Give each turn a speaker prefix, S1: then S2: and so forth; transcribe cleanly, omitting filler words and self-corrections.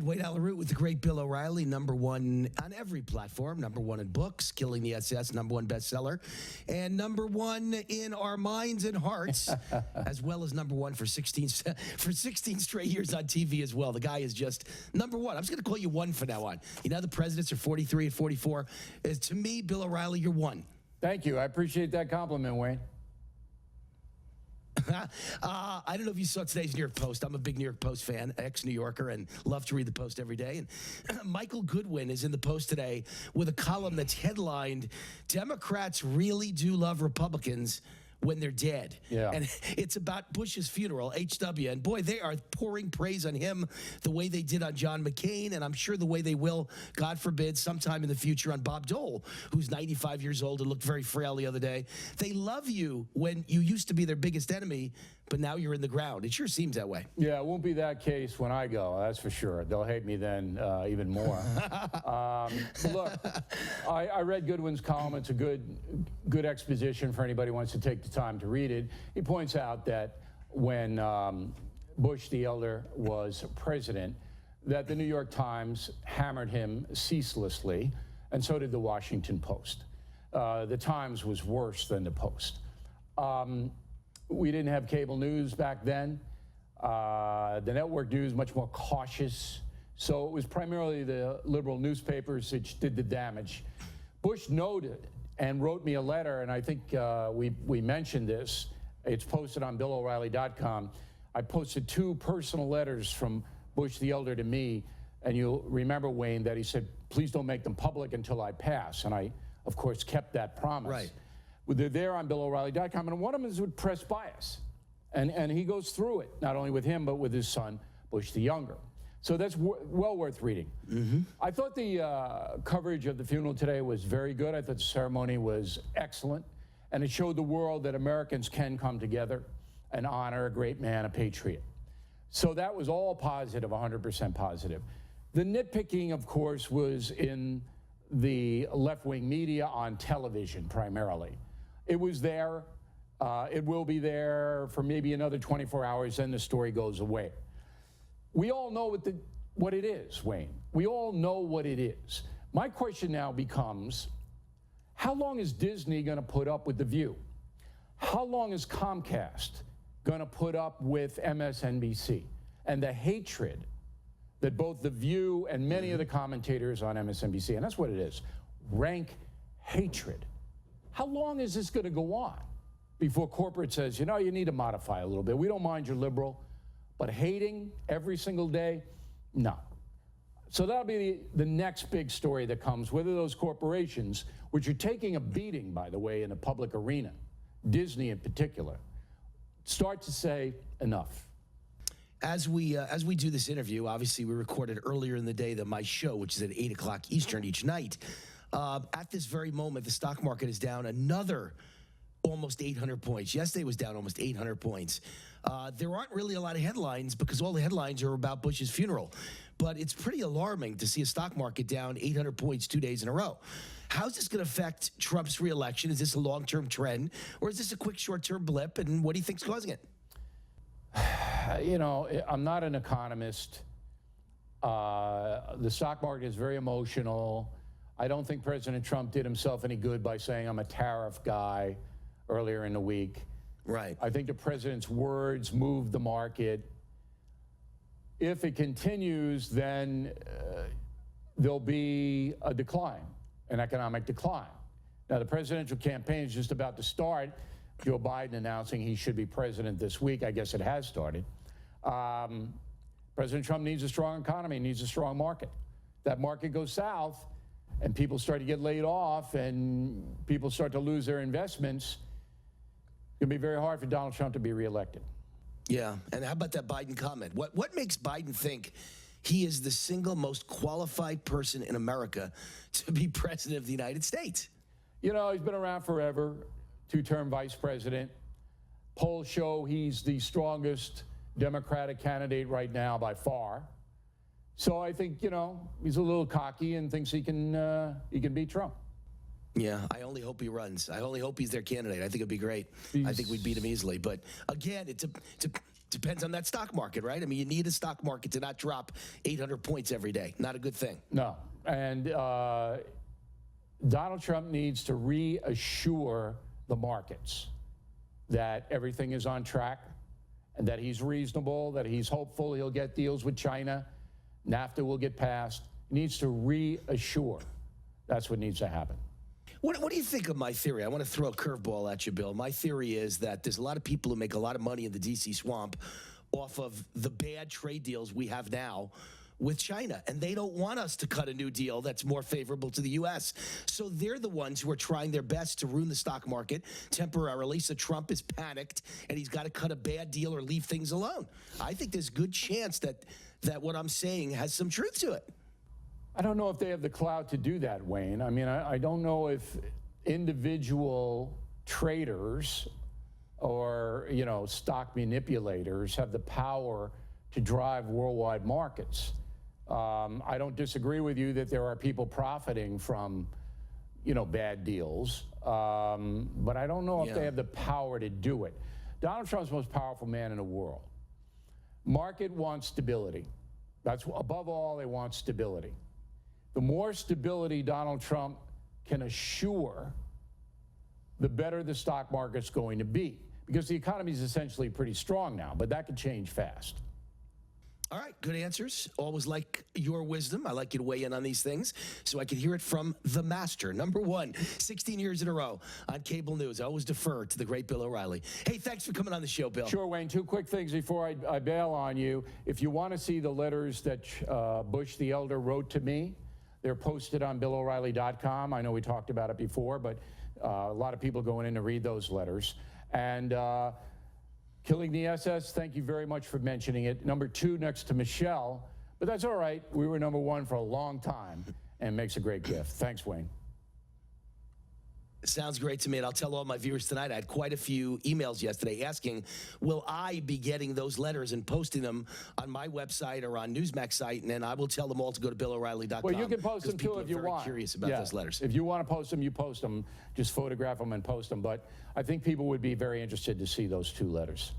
S1: Wayne Allyn Root with the great Bill O'Reilly, #1 on every platform, #1 in books, Killing the SS, #1 bestseller, and #1 in our minds and hearts, as well as #1 for 16 straight years on TV as well. The guy is just #1. I'm just going to call you one from now on. You know, the presidents are 43 and 44. To me, Bill O'Reilly, you're one.
S2: Thank you. I appreciate that compliment, Wayne.
S1: I don't know if you saw today's New York Post. I'm a big New York Post fan, ex-New Yorker, and love to read the Post every day. And Michael Goodwin is in the Post today with a column that's headlined, "Democrats really do love Republicans when they're dead."
S2: Yeah.
S1: And it's about Bush's funeral, HW. And boy, they are pouring praise on him the way they did on John McCain, and I'm sure the way they will, God forbid, sometime in the future on Bob Dole, who's 95 years old and looked very frail the other day. They love you when you used to be their biggest enemy, but now you're in the ground. It sure seems that way.
S2: Yeah, it won't be that case when I go, that's for sure. They'll hate me then even more. Look, I read Goodwin's column. It's a good exposition for anybody who wants to take the time to read it. He points out that when Bush the elder was president, that the New York Times hammered him ceaselessly, and so did the Washington Post. The Times was worse than the Post. We didn't have cable news back then. The network news much more cautious. So it was primarily the liberal newspapers which did the damage. Bush noted and wrote me a letter, and I think we mentioned this. It's posted on BillO'Reilly.com. I posted 2 personal letters from Bush the elder to me, and you'll remember, Wayne, that he said, please don't make them public until I pass. And I, of course, kept that promise.
S1: Right.
S2: They're there on BillO'Reilly.com, and one of them is with press bias. And he goes through it, not only with him, but with his son, Bush the Younger. So that's well worth reading. Mm-hmm. I thought the coverage of the funeral today was very good. I thought the ceremony was excellent, and it showed the world that Americans can come together and honor a great man, a patriot. So that was all positive, 100% positive. The nitpicking, of course, was in the left-wing media on television primarily. It was there. It will be there for maybe another 24 hours, then the story goes away. We all know what it is, Wayne. We all know what it is. My question now becomes, how long is Disney going to put up with The View? How long is Comcast going to put up with MSNBC and the hatred that both The View and many of the commentators on MSNBC, and that's what it is, rank hatred? How long is this going to go on before corporate says, you know, you need to modify a little bit. We don't mind you're liberal, but hating every single day, no. So that'll be the next big story that comes, whether those corporations, which are taking a beating, by the way, in the public arena, Disney in particular, start to say enough.
S1: As we do this interview, obviously we recorded earlier in the day than my show, which is at 8 o'clock Eastern each night. At this very moment, the stock market is down another almost 800 points. Yesterday was down almost 800 points. There aren't really a lot of headlines because all the headlines are about Bush's funeral. But it's pretty alarming to see a stock market down 800 points 2 days in a row. How's this going to affect Trump's reelection? Is this a long-term trend, or is this a quick short-term blip? And what do you think's causing it?
S2: You know, I'm not an economist. The stock market is very emotional. I don't think President Trump did himself any good by saying I'm a tariff guy earlier in the week.
S1: Right.
S2: I think the president's words moved the market. If it continues, then there'll be a decline, an economic decline. Now, the presidential campaign is just about to start. Joe Biden announcing he should be president this week. I guess it has started. President Trump needs a strong economy, needs a strong market. That market goes south, and people start to get laid off, and people start to lose their investments. It's going to be very hard for Donald Trump to be reelected.
S1: Yeah, and how about that Biden comment? What makes Biden think he is the single most qualified person in America to be president of the United States?
S2: You know, he's been around forever, 2-term vice president. Polls show he's the strongest Democratic candidate right now by far. So I think, you know, he's a little cocky and thinks he can beat Trump.
S1: Yeah, I only hope he runs. I only hope he's their candidate. I think it'd be great. I think we'd beat him easily. But again, Depends on that stock market, right? I mean, you need a stock market to not drop 800 points every day. Not a good thing.
S2: No. And Donald Trump needs to reassure the markets that everything is on track and that he's reasonable, that he's hopeful he'll get deals with China. NAFTA will get passed. He needs to reassure. That's what needs to happen.
S1: What do you think of my theory? I want to throw a curveball at you, Bill. My theory is that there's a lot of people who make a lot of money in the D.C. swamp off of the bad trade deals we have now with China, and they don't want us to cut a new deal that's more favorable to the U.S. So they're the ones who are trying their best to ruin the stock market temporarily. So Trump is panicked, and he's got to cut a bad deal or leave things alone. I think there's a good chance that what I'm saying has some truth to it.
S2: I don't know if they have the clout to do that, Wayne. I mean, I don't know if individual traders or, stock manipulators have the power to drive worldwide markets. I don't disagree with you that there are people profiting from, bad deals, but I don't know if they have the power to do it. Donald Trump's the most powerful man in the world. Market wants stability. That's above all, they want stability. The more stability Donald Trump can assure, the better the stock market's going to be, because the economy is essentially pretty strong now, but that could change fast.
S1: All right, good answers. Always like your wisdom. I like you to weigh in on these things so I can hear it from the master. Number one, 16 years in a row on cable news. I always defer to the great Bill O'Reilly. Hey, thanks for coming on the show, Bill.
S2: Sure, Wayne. Two quick things before I bail on you. If you want to see the letters that Bush the Elder wrote to me, they're posted on BillO'Reilly.com. I know we talked about it before, but a lot of people going in to read those letters. And killing the SS, thank you very much for mentioning it. Number two next to Michelle, but that's all right. We were number one for a long time, and makes a great gift. Thanks, Wayne.
S1: Sounds great to me, and I'll tell all my viewers tonight, I had quite a few emails yesterday asking, will I be getting those letters and posting them on my website or on Newsmax site, and then I will tell them all to go to BillO'Reilly.com.
S2: Well, you can post them too if you want.
S1: People are very curious about those letters.
S2: If you want to post them, you post them. Just photograph them and post them. But I think people would be very interested to see those two letters.